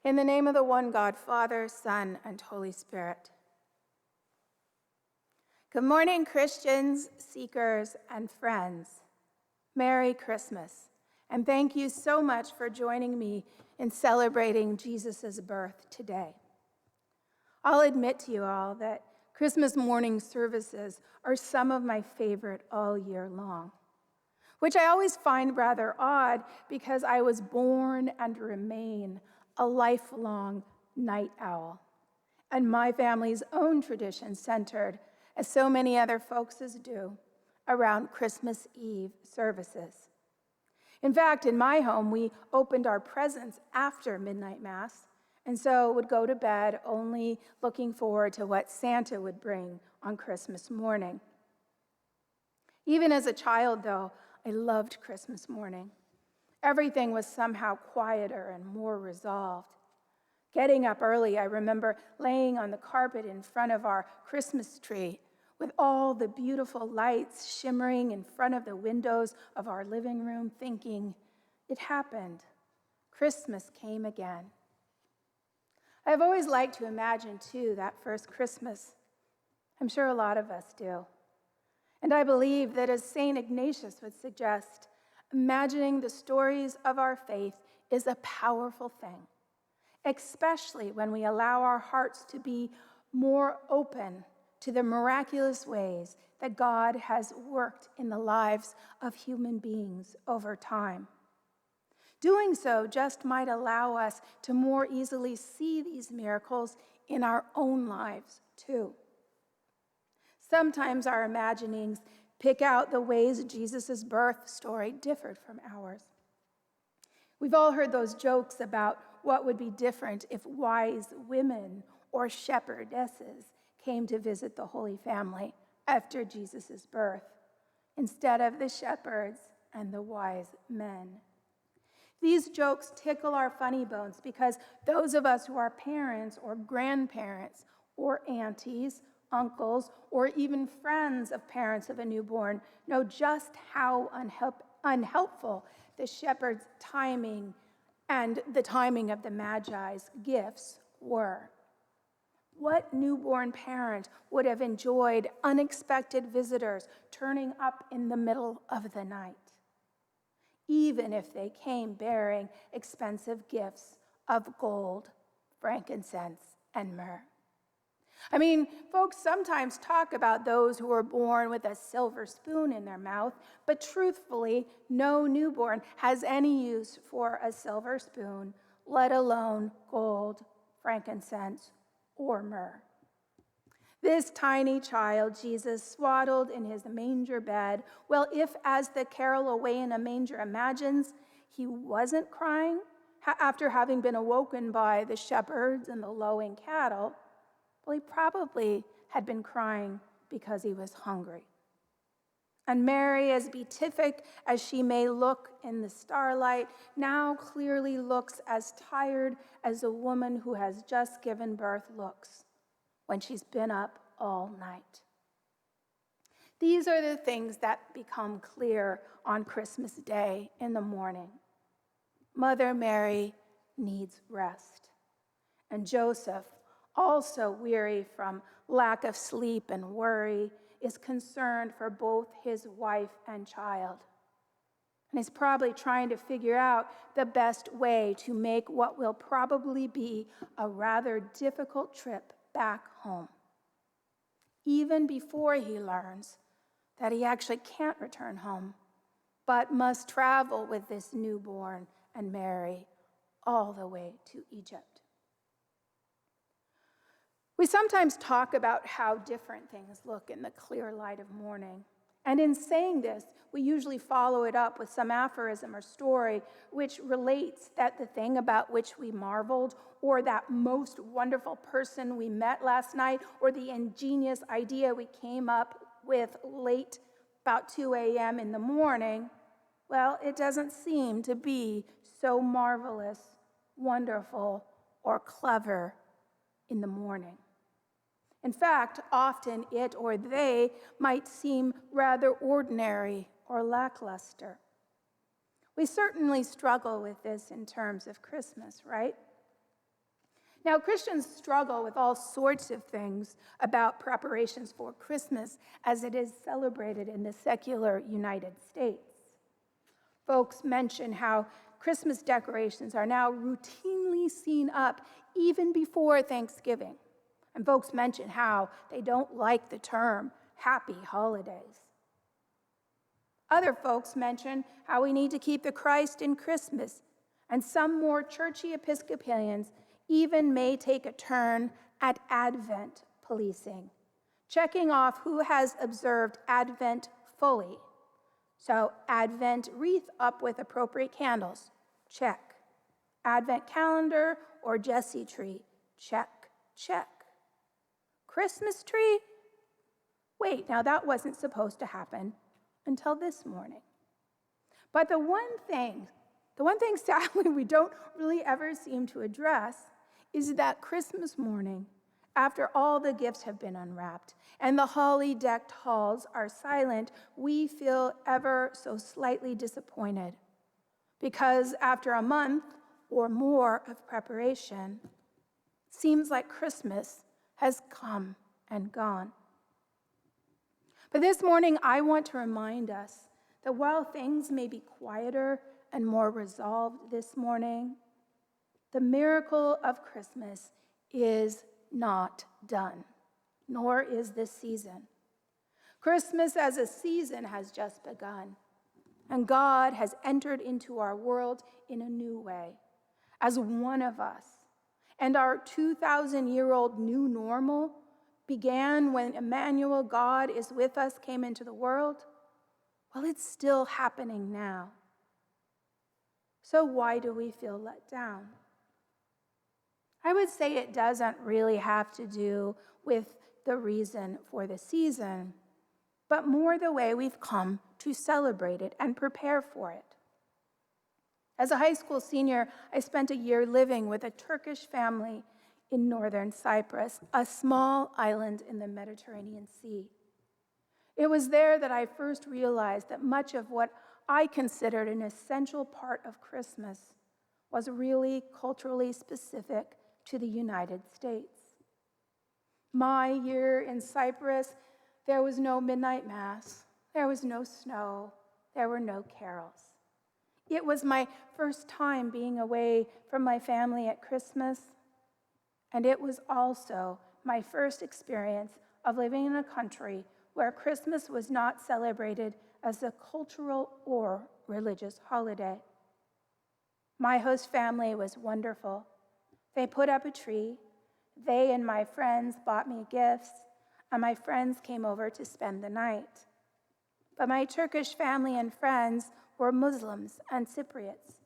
In the name of the one God, Father, Son, and Holy Spirit. Good morning, Christians, seekers, and friends. Merry Christmas, and thank you so much for joining me in celebrating Jesus' birth today. I'll admit to you all that Christmas morning services are some of my favorite all year long, which I always find rather odd because I was born and remain a lifelong night owl, and my family's own tradition centered, as so many other folks' do, around Christmas Eve services. In fact, in my home, we opened our presents after midnight mass, and so would go to bed only looking forward to what Santa would bring on Christmas morning. Even as a child, though, I loved Christmas morning. Everything was somehow quieter and more resolved. Getting up early, I remember laying on the carpet in front of our Christmas tree with all the beautiful lights shimmering in front of the windows of our living room, thinking, it happened. Christmas came again. I've always liked to imagine, too, that first Christmas. I'm sure a lot of us do. And I believe that, as St. Ignatius would suggest, imagining the stories of our faith is a powerful thing, especially when we allow our hearts to be more open to the miraculous ways that God has worked in the lives of human beings over time. Doing so just might allow us to more easily see these miracles in our own lives, too. Sometimes our imaginings pick out the ways Jesus' birth story differed from ours. We've all heard those jokes about what would be different if wise women or shepherdesses came to visit the Holy Family after Jesus' birth, instead of the shepherds and the wise men. These jokes tickle our funny bones because those of us who are parents or grandparents or aunties, uncles, or even friends of parents of a newborn know just how unhelpful the shepherd's timing and the timing of the Magi's gifts were. What newborn parent would have enjoyed unexpected visitors turning up in the middle of the night, even if they came bearing expensive gifts of gold, frankincense, and myrrh? I mean, folks sometimes talk about those who were born with a silver spoon in their mouth, but truthfully, no newborn has any use for a silver spoon, let alone gold, frankincense, or myrrh. This tiny child, Jesus, swaddled in his manger bed, well, if, as the carol Away in a Manger imagines, he wasn't crying after having been awoken by the shepherds and the lowing cattle, well, he probably had been crying because he was hungry. And Mary, as beatific as she may look in the starlight, now clearly looks as tired as a woman who has just given birth looks when she's been up all night. These are the things that become clear on Christmas Day in the morning. Mother Mary needs rest, and Joseph, also weary from lack of sleep and worry, is concerned for both his wife and child. And he's probably trying to figure out the best way to make what will probably be a rather difficult trip back home, even before he learns that he actually can't return home, but must travel with this newborn and Mary all the way to Egypt. We sometimes talk about how different things look in the clear light of morning. And in saying this, we usually follow it up with some aphorism or story which relates that the thing about which we marveled, or that most wonderful person we met last night, or the ingenious idea we came up with late, about 2 a.m. in the morning, well, it doesn't seem to be so marvelous, wonderful, or clever in the morning. In fact, often it or they might seem rather ordinary or lackluster. We certainly struggle with this in terms of Christmas, right? Now, Christians struggle with all sorts of things about preparations for Christmas as it is celebrated in the secular United States. Folks mention how Christmas decorations are now routinely seen up even before Thanksgiving. And folks mention how they don't like the term happy holidays. Other folks mention how we need to keep the Christ in Christmas, and some more churchy Episcopalians even may take a turn at Advent policing, checking off who has observed Advent fully. So Advent wreath up with appropriate candles, check. Advent calendar or Jesse tree, check, check. Christmas tree? Wait, now that wasn't supposed to happen until this morning. But the one thing sadly we don't really ever seem to address is that Christmas morning, after all the gifts have been unwrapped and the holly-decked halls are silent, we feel ever so slightly disappointed. Because after a month or more of preparation, it seems like Christmas has come and gone. But this morning, I want to remind us that while things may be quieter and more resolved this morning, the miracle of Christmas is not done, nor is this season. Christmas as a season has just begun, and God has entered into our world in a new way, as one of us. And our 2,000-year-old new normal began when Emmanuel, God is with us, came into the world. Well, it's still happening now. So why do we feel let down? I would say it doesn't really have to do with the reason for the season, but more the way we've come to celebrate it and prepare for it. As a high school senior, I spent a year living with a Turkish family in northern Cyprus, a small island in the Mediterranean Sea. It was there that I first realized that much of what I considered an essential part of Christmas was really culturally specific to the United States. My year in Cyprus, there was no midnight mass, there was no snow, there were no carols. It was my first time being away from my family at Christmas, and it was also my first experience of living in a country where Christmas was not celebrated as a cultural or religious holiday. My host family was wonderful. They put up a tree. They and my friends bought me gifts, and my friends came over to spend the night. But my Turkish family and friends were Muslims and Cypriots,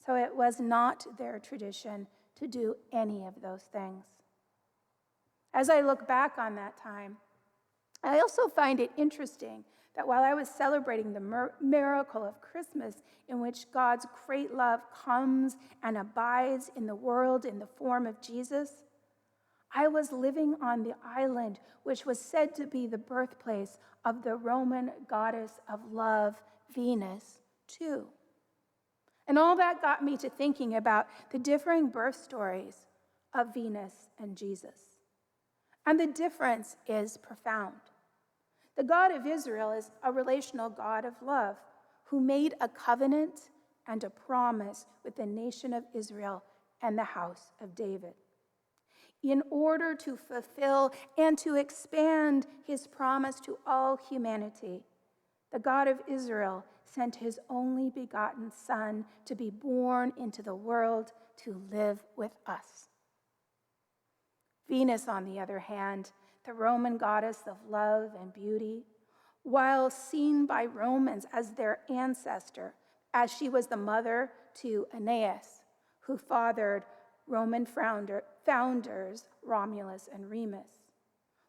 so it was not their tradition to do any of those things. As I look back on that time, I also find it interesting that while I was celebrating the miracle of Christmas, in which God's great love comes and abides in the world in the form of Jesus, I was living on the island which was said to be the birthplace of the Roman goddess of love, Venus, too. And all that got me to thinking about the differing birth stories of Venus and Jesus. And the difference is profound. The God of Israel is a relational God of love who made a covenant and a promise with the nation of Israel and the house of David. In order to fulfill and to expand his promise to all humanity, the God of Israel sent his only begotten Son to be born into the world to live with us. Venus, on the other hand, the Roman goddess of love and beauty, while seen by Romans as their ancestor, as she was the mother to Aeneas, who fathered Roman founders Romulus and Remus.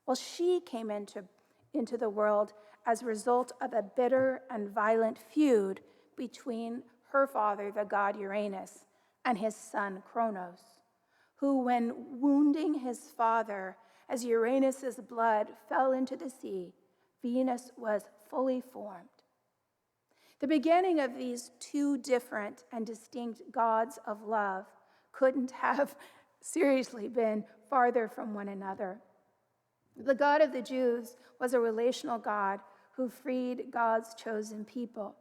Well, she came into the world as a result of a bitter and violent feud between her father, the god Uranus, and his son Kronos, who, when wounding his father, as Uranus's blood fell into the sea, Venus was fully formed. The beginning of these two different and distinct gods of love couldn't have seriously been farther from one another. The God of the Jews was a relational God who freed God's chosen people,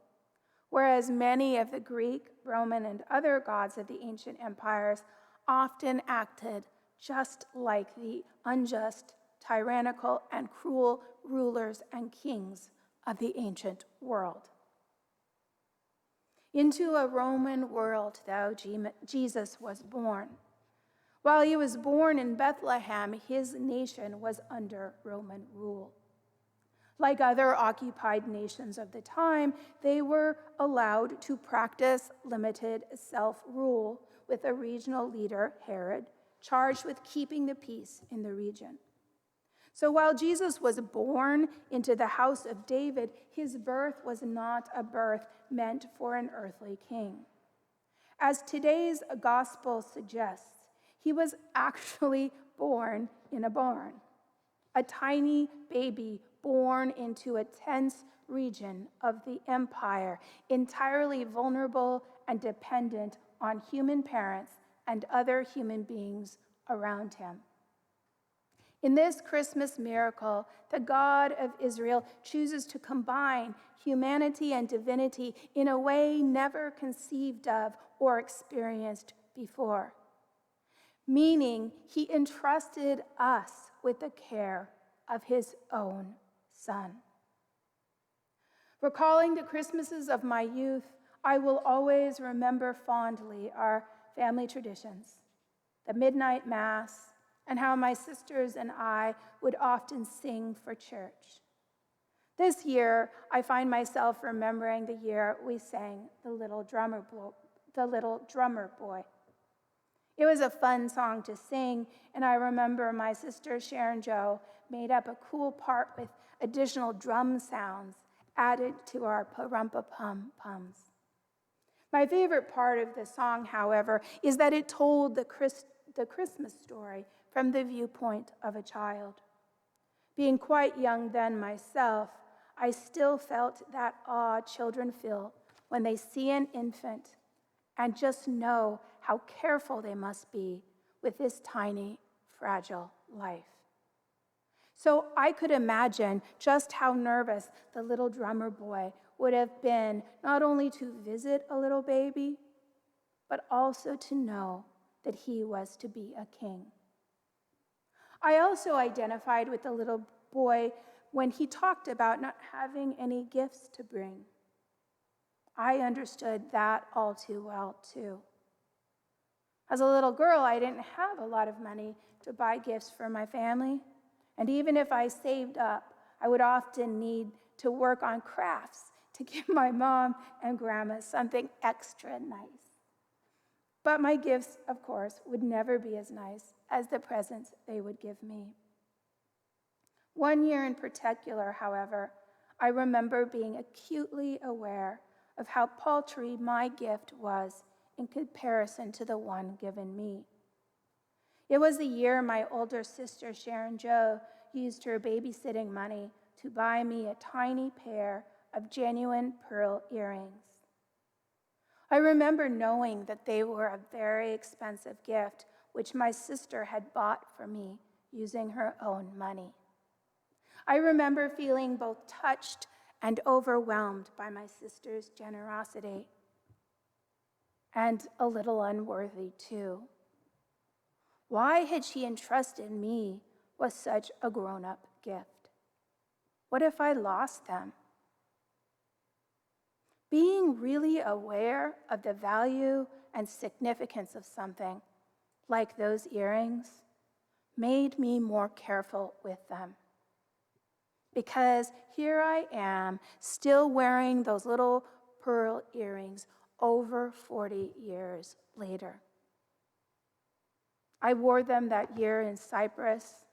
whereas many of the Greek, Roman, and other gods of the ancient empires often acted just like the unjust, tyrannical, and cruel rulers and kings of the ancient world. Into a Roman world, though, Jesus was born. While he was born in Bethlehem, his nation was under Roman rule. Like other occupied nations of the time, they were allowed to practice limited self-rule with a regional leader, Herod, charged with keeping the peace in the region. So while Jesus was born into the house of David, his birth was not a birth meant for an earthly king. As today's gospel suggests, he was actually born in a barn, a tiny baby born into a tense region of the empire, entirely vulnerable and dependent on human parents and other human beings around him. In this Christmas miracle, the God of Israel chooses to combine humanity and divinity in a way never conceived of or experienced before, meaning he entrusted us with the care of his own Son. Recalling the Christmases of my youth, I will always remember fondly our family traditions, the midnight mass, and how my sisters and I would often sing for church. This year, I find myself remembering the year we sang The Little Drummer Boy. It was a fun song to sing, and I remember my sister Sharon Jo made up a cool part with additional drum sounds added to our pa-rum-pa-pum-pums. My favorite part of the song, however, is that it told the Christmas story from the viewpoint of a child. Being quite young then myself, I still felt that awe children feel when they see an infant and just know how careful they must be with this tiny, fragile life. So I could imagine just how nervous the little drummer boy would have been, not only to visit a little baby, but also to know that he was to be a king. I also identified with the little boy when he talked about not having any gifts to bring. I understood that all too well, too. As a little girl, I didn't have a lot of money to buy gifts for my family, and even if I saved up, I would often need to work on crafts to give my mom and grandma something extra nice. But my gifts, of course, would never be as nice as the presents they would give me. One year in particular, however, I remember being acutely aware of how paltry my gift was in comparison to the one given me. It was the year my older sister, Sharon Jo, used her babysitting money to buy me a tiny pair of genuine pearl earrings. I remember knowing that they were a very expensive gift, which my sister had bought for me using her own money. I remember feeling both touched and overwhelmed by my sister's generosity, and a little unworthy too. Why had she entrusted me with such a grown-up gift? What if I lost them? Being really aware of the value and significance of something, like those earrings, made me more careful with them. Because here I am, still wearing those little pearl earrings over 40 years later. I wore them that year in Cyprus,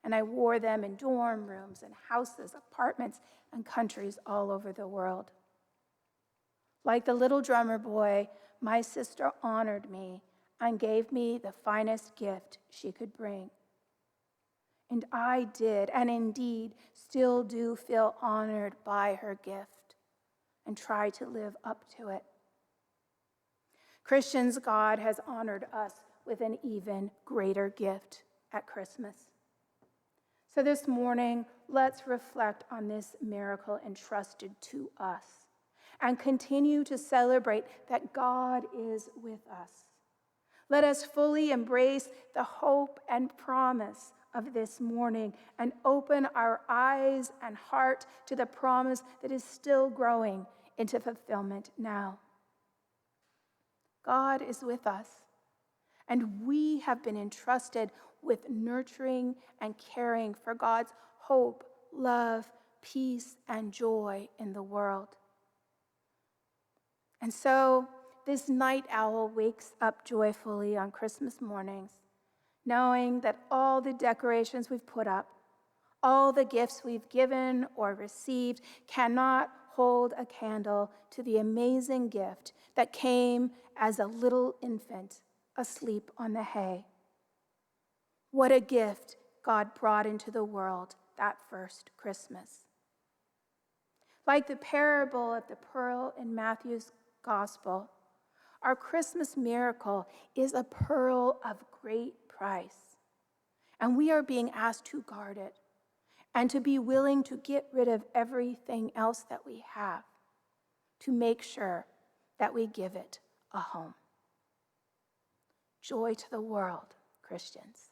and I wore them in dorm rooms and houses, apartments, and countries all over the world. Like the little drummer boy, my sister honored me and gave me the finest gift she could bring. And I did, and indeed still do feel honored by her gift and try to live up to it. Christians, God has honored us with an even greater gift at Christmas. So this morning, let's reflect on this miracle entrusted to us and continue to celebrate that God is with us. Let us fully embrace the hope and promise of this morning and open our eyes and heart to the promise that is still growing into fulfillment now. God is with us, and we have been entrusted with nurturing and caring for God's hope, love, peace, and joy in the world. And so this night owl wakes up joyfully on Christmas mornings, knowing that all the decorations we've put up, all the gifts we've given or received cannot hold a candle to the amazing gift that came as a little infant asleep on the hay. What a gift God brought into the world that first Christmas. Like the parable of the pearl in Matthew's Gospel, our Christmas miracle is a pearl of great price, and we are being asked to guard it and to be willing to get rid of everything else that we have to make sure that we give it a home. Joy to the world, Christians.